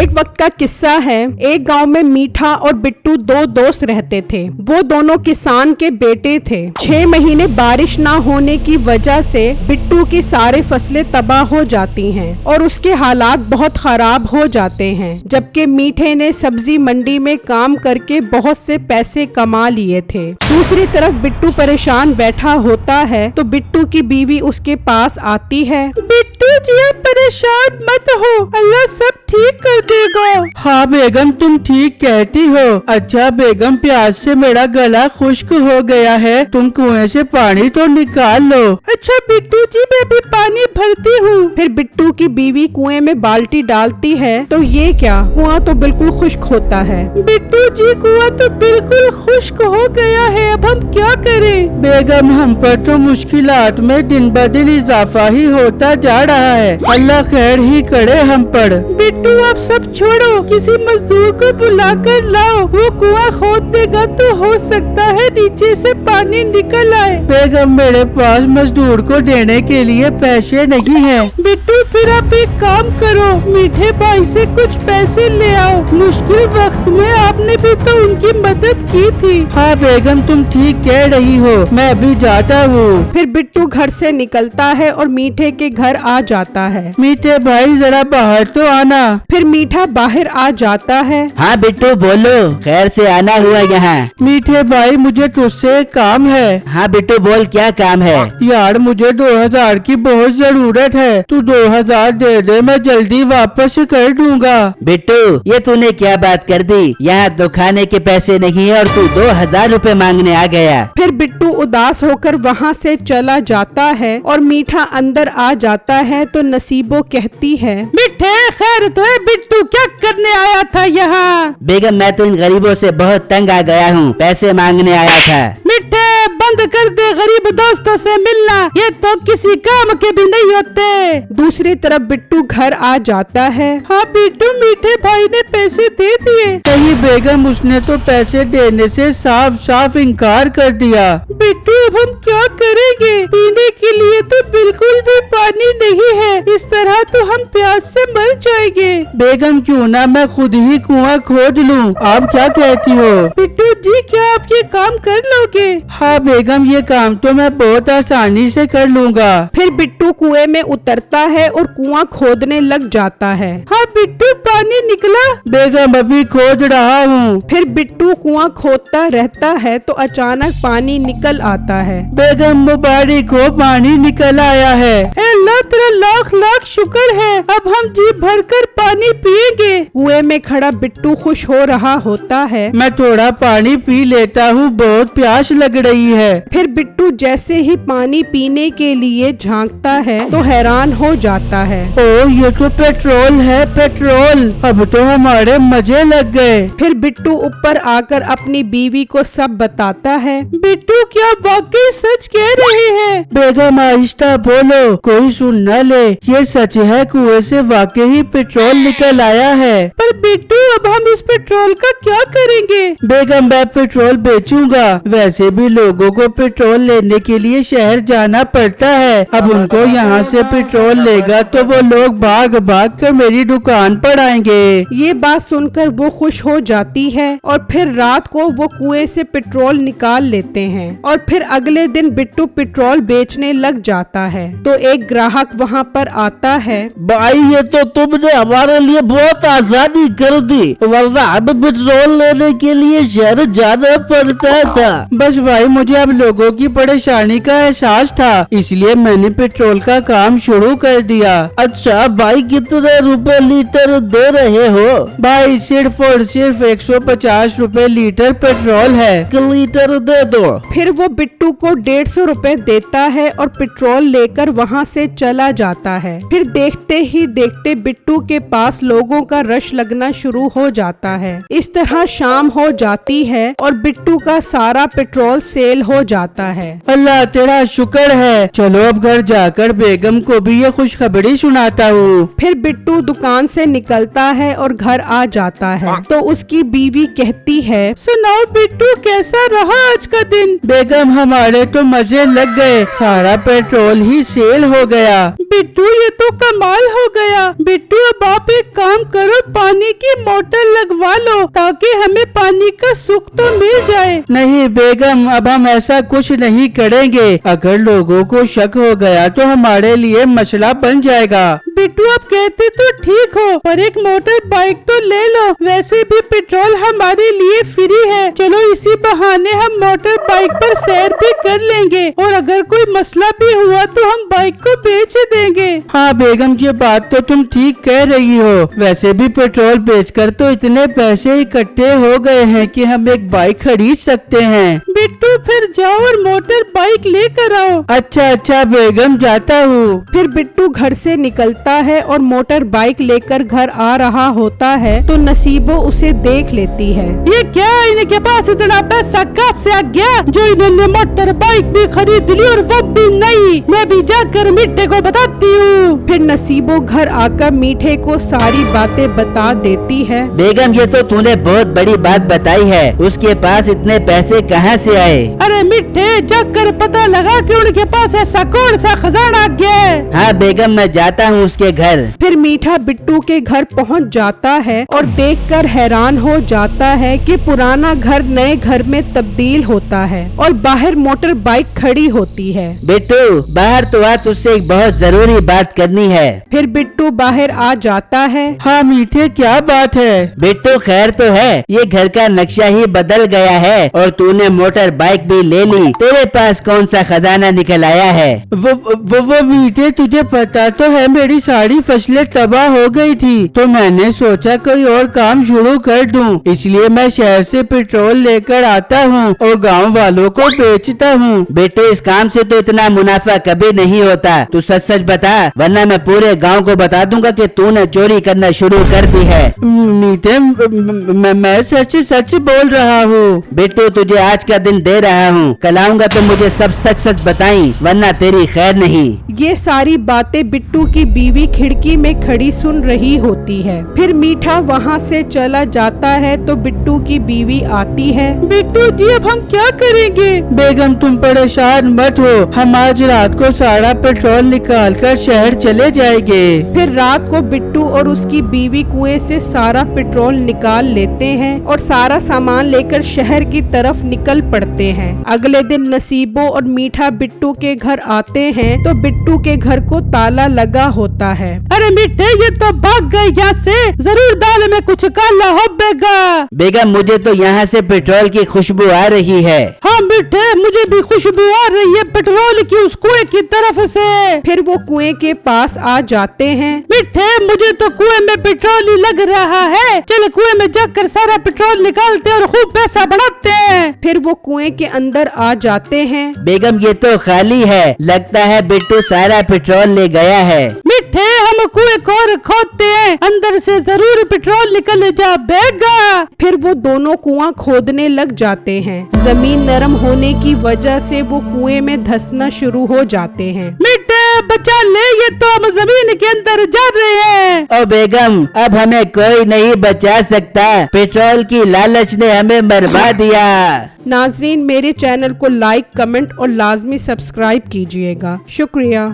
एक वक्त का किस्सा है। एक गांव में मीठा और बिट्टू दो दोस्त रहते थे। वो दोनों किसान के बेटे थे। 6 महीने बारिश ना होने की वजह से बिट्टू की सारे फसलें तबाह हो जाती हैं और उसके हालात बहुत खराब हो जाते हैं। जबकि मीठे ने सब्जी मंडी में काम करके बहुत से पैसे कमा लिए थे। दूसरी तरफ बिट्टू परेशान बैठा होता है तो बिट्टू की बीवी उसके पास आती है। बिट्टू जी आप परेशान मत हो, अल्लाह सब ठीक कर देगा। हाँ बेगम तुम ठीक कहती हो। अच्छा बेगम प्यास से मेरा गला खुश्क हो गया है, तुम कुएं से पानी तो निकाल लो। अच्छा बिट्टू जी मैं भी पानी भरती हूँ। फिर बिट्टू की बीवी कुएं में बाल्टी डालती है तो ये क्या, कुआं तो बिल्कुल खुश्क होता है। बिट्टू जी कुआं तो बिल्कुल खुश्क हो गया है, अब हम क्या करें? बेगम हम पर तो मुश्किलात में दिन ब दिन इजाफा ही होता जा रहा है, अल्लाह खैर ही करे हम पर। बिट्टू आप सब छोड़ो, किसी मजदूर को बुला कर लाओ, वो कुआं खोद देगा तो हो सकता है नीचे से पानी निकल आए। बेगम मेरे पास मजदूर को देने के लिए पैसे नहीं हैं। बिट्टू फिर आप एक काम करो, मीठे भाई से कुछ पैसे ले आओ, मुश्किल वक्त में आपने भी तो उनकी मदद की थी। हाँ बेगम तुम ठीक कह रही हो, मैं अभी जाता हूँ। फिर बिट्टू घर से निकलता है और मीठे के घर आ जाता है। मीठे भाई जरा बाहर तो आना। फिर मीठा बाहर आ जाता है। हाँ बिट्टू बोलो, खैर से आना हुआ यहाँ। मीठे भाई मुझे तुझसे एक काम है। हाँ बिट्टू बोल क्या काम है? यार मुझे 2000 की बहुत जरूरत है, तू 2000 दे दे, मैं जल्दी वापस कर दूंगा। बिट्टू ये तूने क्या बात कर दी, यहाँ तो खाने के पैसे नहीं है और तू 2000 रुपए मांगने आ गया। फिर बिट्टू उदास होकर वहाँ से चला जाता है और मीठा अंदर आ जाता है तो नसीबो कहती है, मीठे खैर तो है, बिट्टू क्या करने आया था यहाँ? बेगम मैं तो इन गरीबों से बहुत तंग आ गया हूँ, पैसे मांगने आया था। मीठे बंद कर दे गरीब दोस्तों से मिलना, ये तो किसी काम के भी नहीं होते। दूसरी तरफ बिट्टू घर आ जाता है। हाँ बिट्टू मीठे भाई ने पैसे दे दिए। नहीं बेगम उसने तो पैसे देने से साफ साफ इनकार कर दिया। बिट्टू अब हम क्या करेंगे? पीने के लिए तो बिल्कुल भी पानी नहीं है, इस तरह तो हम प्यास से मर जाएंगे। बेगम क्यों ना मैं खुद ही कुआं खोद लूं, आप क्या कहती हो? बिट्टू जी क्या आप ये काम कर लोगे? हाँ बेगम ये काम तो मैं बहुत आसानी से कर लूंगा। फिर बिट्टू कुएं में उतरता है और कुआं खोदने लग जाता है। हाँ बिट्टू पानी निकला? बेगम अभी खोद रहा हूँ। फिर बिट्टू कुआं खोदता रहता है तो अचानक पानी निकल आता है। बेगम मुबारक हो, पानी निकल आया है। अल्लाह तेरा लाख लाख शुक्र है, अब हम जी भर कर पानी पिएंगे। कुएं में खड़ा बिट्टू खुश हो रहा होता है। मैं थोड़ा पानी पी लेता हूँ, बहुत प्यास लग रही है। फिर बिट्टू जैसे ही पानी पीने के लिए झांकता है तो हैरान हो जाता है। ओ ये तो पेट्रोल है, पेट्रोल, अब तो हमारे मजे लग गए। फिर बिट्टू ऊपर आकर अपनी बीवी को सब बताता है। बिट्टू क्या वाकई सच कह रहे हैं? बेगम आहिस्ता बोलो, कोई सुन न ले, ये सच है, कुएं से वाकई ही पेट्रोल निकल आया है। पर बिट्टू अब हम इस पेट्रोल का क्या करेंगे? बेगम मैं पेट्रोल बेचूंगा, वैसे भी लोगों को पेट्रोल लेने के लिए शहर जाना पड़ता है, अब उनको यहाँ से पेट्रोल लेगा तो वो लोग भाग भाग कर मेरी दुकान पर आएंगे। ये बात सुनकर वो खुश हो जाती है और फिर रात को वो कुएं से पेट्रोल निकाल लेते हैं और फिर अगले दिन बिट्टू पेट्रोल बेचने लग जाता है। तो एक ग्राहक वहाँ पर आता है। भाई ये तो तुमने हमारे लिए बहुत आसानी कर दी, वरना हमें पेट्रोल लेने के लिए शहर जाना पड़ता था। बस भाई मुझे अब लोगों की परेशानी का एहसास था, इसलिए मैंने पेट्रोल का काम शुरू कर दिया। अच्छा भाई कितने रुपए लीटर दे रहे हो? भाई सिर्फ और सिर्फ 150 रुपए लीटर पेट्रोल है। लीटर दे दो। फिर वो बिट्टू को 150 रुपए देता है और पेट्रोल लेकर वहाँ से चला जाता है। फिर देखते ही देखते बिट्टू के पास लोगों का रश लगना शुरू हो जाता है। इस तरह शाम हो जाती है और बिट्टू का सारा पेट्रोल सेल हो जाता है। अल्लाह तेरा शुक्र है, चलो अब घर जाकर बेगम को भी ये खुशखबरी सुनाता हूँ। फिर बिट्टू दुकान से निकलता है और घर आ जाता है तो उसकी बीवी कहती है, सुनाओ बिट्टू कैसा रहा आज का दिन? बेगम हमारे तो मजे लग गए, सारा पेट्रोल ही सेल हो गया। बिट्टू ये तो कमाल हो गया। बिट्टू अब आप एक काम करो, पानी पानी की मोटर लगवा लो ताकि हमें पानी का सुख तो मिल जाए। नहीं बेगम, अब हम ऐसा कुछ नहीं करेंगे। अगर लोगों को शक हो गया तो हमारे लिए मसला बन जाएगा। बिट्टू आप कहते तो ठीक हो, पर एक मोटर बाइक तो ले लो। वैसे भी पेट्रोल हमारे लिए फ्री है। चलो इसी बहाने हम मोटर बाइक पर सैर भी कर लेंगे और अगर कोई मसला भी हुआ तो हम बाइक को बेच देंगे। हाँ बेगम, ये बात तो तुम ठीक कह रही हो। वैसे भी पेट्रोल बेचकर तो इतने पैसे इकट्ठे हो गए हैं कि हम एक बाइक खरीद सकते हैं। बिट्टू फिर जाओ और मोटर बाइक लेकर आओ। अच्छा अच्छा बेगम, जाता हूँ। फिर बिट्टू घर से निकलता है और मोटर बाइक लेकर घर आ रहा होता है तो नसीबो उसे देख लेती है। ये क्या, इनके पास इतना पैसा कहाँ से आ गया जो इन्होंने मोटर बाइक भी खरीद ली और वो भी नहीं। मैं भी जाकर मीठे को बताती हूँ। फिर नसीबो घर आकर मीठे को सारी बातें बता देती है। बेगम, ये तो तूने बहुत बड़ी बात बताई है। उसके पास इतने पैसे कहाँ से आए? अरे मीठे, जाकर पता लगा कि उनके पास ऐसा कौन सा खजाना आ गया है। हाँ बेगम, मैं जाता हूँ उसके घर। फिर मीठा बिट्टू के घर पहुंच जाता है और देखकर हैरान हो जाता है कि पुराना घर नए घर में तब्दील होता है और बाहर मोटर बाइक खड़ी होती है। बिट्टू, बाहर तो आ, तुझसे एक बहुत जरूरी बात करनी है। फिर बिट्टू बाहर आ जाता है। हाँ मीठे, क्या बात है? बिट्टू खैर तो है, ये घर का नक्शा ही बदल गया है और तूने मोटर बाइक भी ले ली। तेरे पास कौन सा खजाना निकल आया है? वो मीठे, तुझे पता तो है मेरी सारी फसलें तबाह हो गई थी, तो मैंने सोचा कोई और काम शुरू कर दूं। इसलिए मैं शहर से पेट्रोल लेकर आता हूँ और गांव वालों को बेचता हूँ। बिट्टू, इस काम से तो इतना मुनाफा कभी नहीं होता। तू सच सच बता, वरना मैं पूरे गांव को बता दूंगा कि तूने चोरी करना शुरू कर दी है। मीठे, मैं सच सच बोल रहा हूँ। बिट्टू, तुझे आज का दिन दे रहा हूँ, कल आऊंगा तो मुझे सब सच सच बताई, वरना तेरी खैर नहीं। ये सारी बातें बिट्टू की बीवी खिड़की में खड़ी सुन रही होती है। फिर मीठा वहाँ से चला जाता है तो बिट्टू की बीवी आती है। बिट्टू जी, अब हम क्या करेंगे? बेगम तुम परेशान मत हो, हम आज रात को सारा पेट्रोल निकाल कर शहर चले जाएंगे। फिर रात को बिट्टू और उसकी बीवी कुएं से सारा पेट्रोल निकाल लेते हैं और सारा सामान लेकर शहर की तरफ निकल पड़ते हैं। अगले दिन नसीबो और मीठा बिट्टू के घर आते हैं तो बिट्टू के घर को ताला लगा होता है। अरे मीठे, ये तो भाग गए यहाँ से, जरूर दाल में कुछ काला हो बेगा। बेगम, मुझे तो यहाँ से पेट्रोल की खुशबू आ रही है। हाँ मीठे, मुझे भी खुशबू आ रही है पेट्रोल की उस कुएं की तरफ से। फिर वो कुएं के पास आ जाते हैं। मीठे, मुझे तो कुएं में पेट्रोल ही लग रहा है। चल कुएं में जाकर सारा पेट्रोल निकालते हैं और खूब पैसा बढ़ाते हैं। फिर वो कुएं के अंदर आ जाते हैं। बेगम, ये तो खाली है, लगता है बिट्टू सारा पेट्रोल ले गया है। मीठे, हम कुएं को और खोदते हैं, अंदर से जरूर पेट्रोल निकल जाएगा। फिर वो दोनों कुआं खोदने लग जाते हैं। जमीन नरम होने की वजह से वो कुएं में धंसना शुरू हो जाते हैं। मीठे, बचा ले, ये तो हम जमीन के अंदर जा रहे हैं। ओ बेगम, अब हमें कोई नहीं बचा सकता, पेट्रोल की लालच ने हमें मरवा दिया। नाजरीन, मेरे चैनल को लाइक, कमेंट और लाजमी सब्सक्राइब कीजिएगा। शुक्रिया।